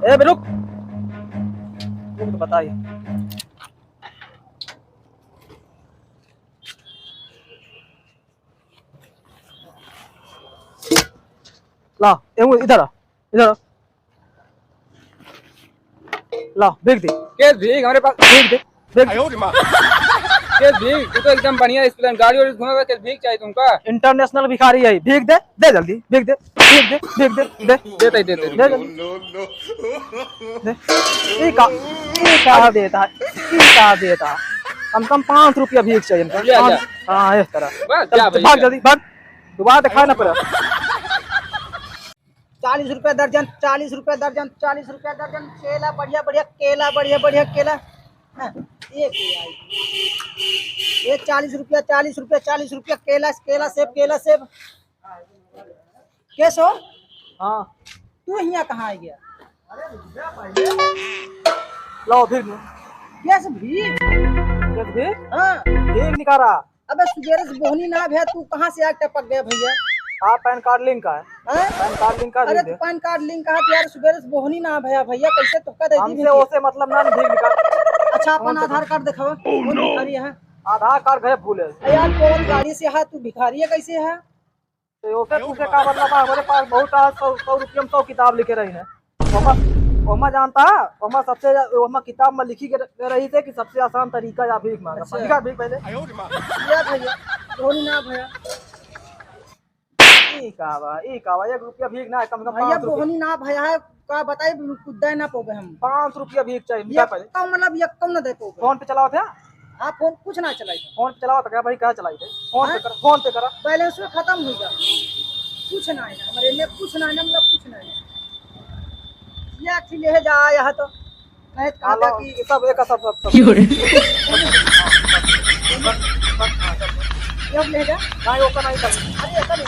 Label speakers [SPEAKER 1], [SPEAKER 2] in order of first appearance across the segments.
[SPEAKER 1] ए बे रुक, तो बताइए। ला इधर आ, इधर आ। ला भेज दे।
[SPEAKER 2] केस भीग हमारे पास।
[SPEAKER 1] भेज दे, भेज दे।
[SPEAKER 2] केस भीग, तू तो एकदम बढ़िया स्प्लेंडर गाड़ी और घूमेगा। केस भीग चाहिए तुमका।
[SPEAKER 1] इंटरनेशनल भिखारी है, भेज दे, दे जल्दी, भेज दे, भेज दे, भेज दे, दे
[SPEAKER 2] देते ही देते।
[SPEAKER 1] दे जल्दी, दे। ये का देता है, ये का देता है। कम कम 5 रुपया भीख चाहिए इनको।
[SPEAKER 2] ले जा।
[SPEAKER 1] हाँ इस तरह।
[SPEAKER 2] बस
[SPEAKER 1] चल,
[SPEAKER 2] जा भैया,
[SPEAKER 1] भाग
[SPEAKER 2] जा।
[SPEAKER 1] जल्दी भाग, दोबारा दिखा ना पड़ा।
[SPEAKER 3] 40 रुपया दर्जन, 40 रुपया दर्जन, 40 रुपया दर्जन। केला बढ़िया बढ़िया केला, बढ़िया बढ़िया केला। हाँ, ये 40 रुपया, 40 रुपया, 40 रुपया केला, केला सेब, केला सेब। कैसो
[SPEAKER 1] हाँ
[SPEAKER 3] तू यहाँ कहाँ आ गया?
[SPEAKER 1] लो भीख लो।
[SPEAKER 3] कैसे भी?
[SPEAKER 1] कैसे भीख?
[SPEAKER 3] हाँ,
[SPEAKER 1] भीख निकाला।
[SPEAKER 3] अबे सुबेरे से बोहनी ना भैया, तू कहाँ से आग टपक गया भैया?
[SPEAKER 1] हाँ पैन कार्ड लिंक का है।
[SPEAKER 3] हाँ?
[SPEAKER 1] पैन कार्ड लिंक का
[SPEAKER 3] अरे
[SPEAKER 1] दे
[SPEAKER 3] तू
[SPEAKER 1] दे।
[SPEAKER 3] पैन कार्ड लिंक कहा यार, सुबेरे से बोहनी ना भैया भैया, कैसे तुक्का दे दी
[SPEAKER 1] हमसे
[SPEAKER 3] भैया?
[SPEAKER 1] ओसे मतलब ना भीख निकाल।
[SPEAKER 3] अच्छा अपन आधार कार्ड दिखावा। कौन भिखारी है?
[SPEAKER 1] आधार कार्ड गए भूले।
[SPEAKER 3] यार कौन गाड़ी से है? तू भिखारी है कैसे है?
[SPEAKER 1] तो ओसे तुझे का मतलब है? हमारे पास बहुत 100 रुपये में 100 किताब लिखे रही है। ओमा जानता है, ओमा सबसे ओमा किताब में लिखी के रही थे कि सबसे आसान तरीका या भीख मांगना।
[SPEAKER 3] अच्छा।
[SPEAKER 1] लिखा भीख पहले।
[SPEAKER 3] या भैया बोहनी ना भैया,
[SPEAKER 1] ई कावा 1 रुपया भीख ना है, कम से कम
[SPEAKER 3] भैया
[SPEAKER 1] 5 रुपया।
[SPEAKER 3] बोहनी ना भैया है का बताई, कुछ ना पोगे हम।
[SPEAKER 1] 5 रुपया भीख चाहिए।
[SPEAKER 3] ये
[SPEAKER 1] लिखा पहले।
[SPEAKER 3] कम मतलब ये कम ना दे पोगे।
[SPEAKER 1] फोन पे चलाओ थे?
[SPEAKER 3] हाँ फोन कुछ ना चलाई,
[SPEAKER 1] फोन पे चलाओ तो क्या भाई, क्या चलाई थे? फोन पे
[SPEAKER 3] हाँ?
[SPEAKER 1] करा, फोन पे करा।
[SPEAKER 3] बैलेंस में खत्म हो गया। कुछ ना है हमारे लिए, कुछ ना है मतलब कुछ ना है। ये अच्छी ले जा आया है तो मैं कहा था कि
[SPEAKER 1] सब एक सब
[SPEAKER 3] जब ले जा।
[SPEAKER 1] नहीं वो नहीं कर।
[SPEAKER 3] अरे ऐसा नहीं,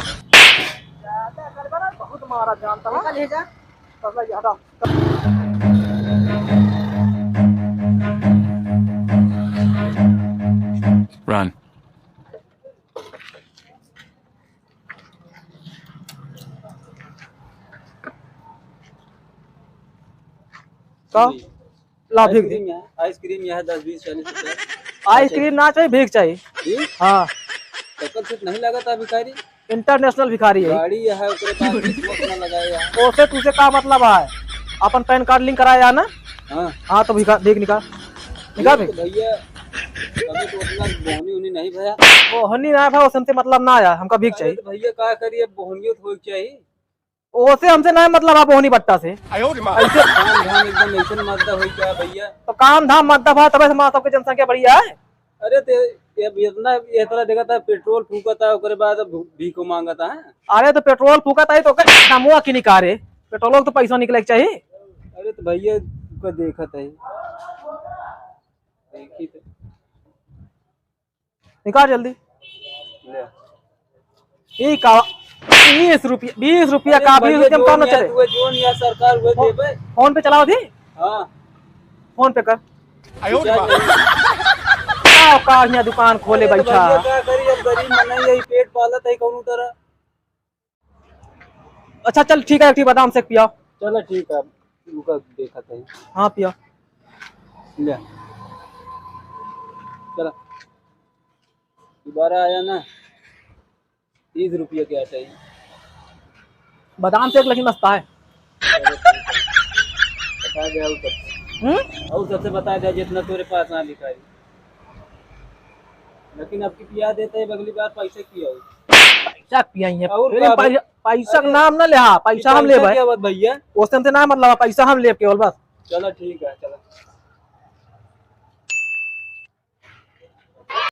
[SPEAKER 1] ज्यादा कर बना, बहुत मारा जानता
[SPEAKER 3] ऐसा
[SPEAKER 1] है।
[SPEAKER 3] ले जा।
[SPEAKER 1] सब ज्यादा
[SPEAKER 4] Run.
[SPEAKER 1] का ला भीख दे।
[SPEAKER 2] आइसक्रीम यहाँ 10-20-40 रुपया।
[SPEAKER 1] आइसक्रीम ना चाहिए, भीख चाहिए।
[SPEAKER 2] भीग?
[SPEAKER 1] हाँ
[SPEAKER 2] शक्ल से नहीं लगा था भिखारी।
[SPEAKER 1] इंटरनेशनल भिखारी है।
[SPEAKER 2] गाड़ी है उसके पास किस्मत ना लगाया।
[SPEAKER 1] ओसे तुझे का मतलब है? अपन पैन कार्ड लिंक कराया ना?
[SPEAKER 2] हाँ
[SPEAKER 1] हाँ तो भीख निकाल, निकाल भीख।
[SPEAKER 2] तो भैया अभी तो उतना बोहनी उनी नहीं भैया।
[SPEAKER 1] वो हनी ना भाई, उससे मतलब ना आया, हमका भीख
[SPEAKER 2] अरे
[SPEAKER 1] चाहिए।
[SPEAKER 2] तो भैया क्या करिए, बोहनियो तो होनी चाहिए।
[SPEAKER 1] ओसे हमसे ना मतलब आप होनी बट्टा से। ऐसे
[SPEAKER 2] काम धाम एकदम ऐसा मारता हो क्या भैया?
[SPEAKER 1] तो काम धाम मत दफा, तब हमारा सबके जनसंख्या बढ़िया है।
[SPEAKER 2] अरे ते ये इतना ये तरह देखा था, पेट्रोल फूका था उसके बाद भीख मांगा था।
[SPEAKER 1] अरे तो पेट्रोल फूका था तो नमुआ की निकाले, पेट्रोल तो पैसा निकले के चाहिए।
[SPEAKER 2] अरे तो भैया का देखा था देखी थे।
[SPEAKER 1] निकाल जल्दी।
[SPEAKER 2] ले।
[SPEAKER 1] ये का 20 रुपया का, 20 रुपया में काम न चले।
[SPEAKER 2] जोन या सरकार हुए देवे।
[SPEAKER 1] फोन पे चलाओ थी,
[SPEAKER 2] हाँ
[SPEAKER 1] फोन पे कर।
[SPEAKER 2] क्या
[SPEAKER 1] का यहाँ दुकान खोले बैठा।
[SPEAKER 2] क्या करी, अब गरीब मन यही पेट पालत है कौन तरह।
[SPEAKER 1] अच्छा चल ठीक है, ठीक बादाम शेक पिया।
[SPEAKER 2] चलो ठीक है, उनका देखा था।
[SPEAKER 1] हाँ पिया।
[SPEAKER 2] ले चला, दोबारा आया ना 30 रुपया क्या चाहिए?
[SPEAKER 1] बादाम शेक लेकिन मस्त है।
[SPEAKER 2] बता दे और सबसे बता दे जितना तेरे पास ना लिखा है। लेकिन अब की पिया देते है, अगली बार पैसे किया हो।
[SPEAKER 1] पैसा पिया है
[SPEAKER 2] और
[SPEAKER 1] पैसा का नाम ना ले। हाँ पैसा हम ले भाई,
[SPEAKER 2] क्या बात भैया?
[SPEAKER 1] उस टाइम से ना मतलब पैसा हम ले केवल बस।
[SPEAKER 2] चलो ठीक है चलो।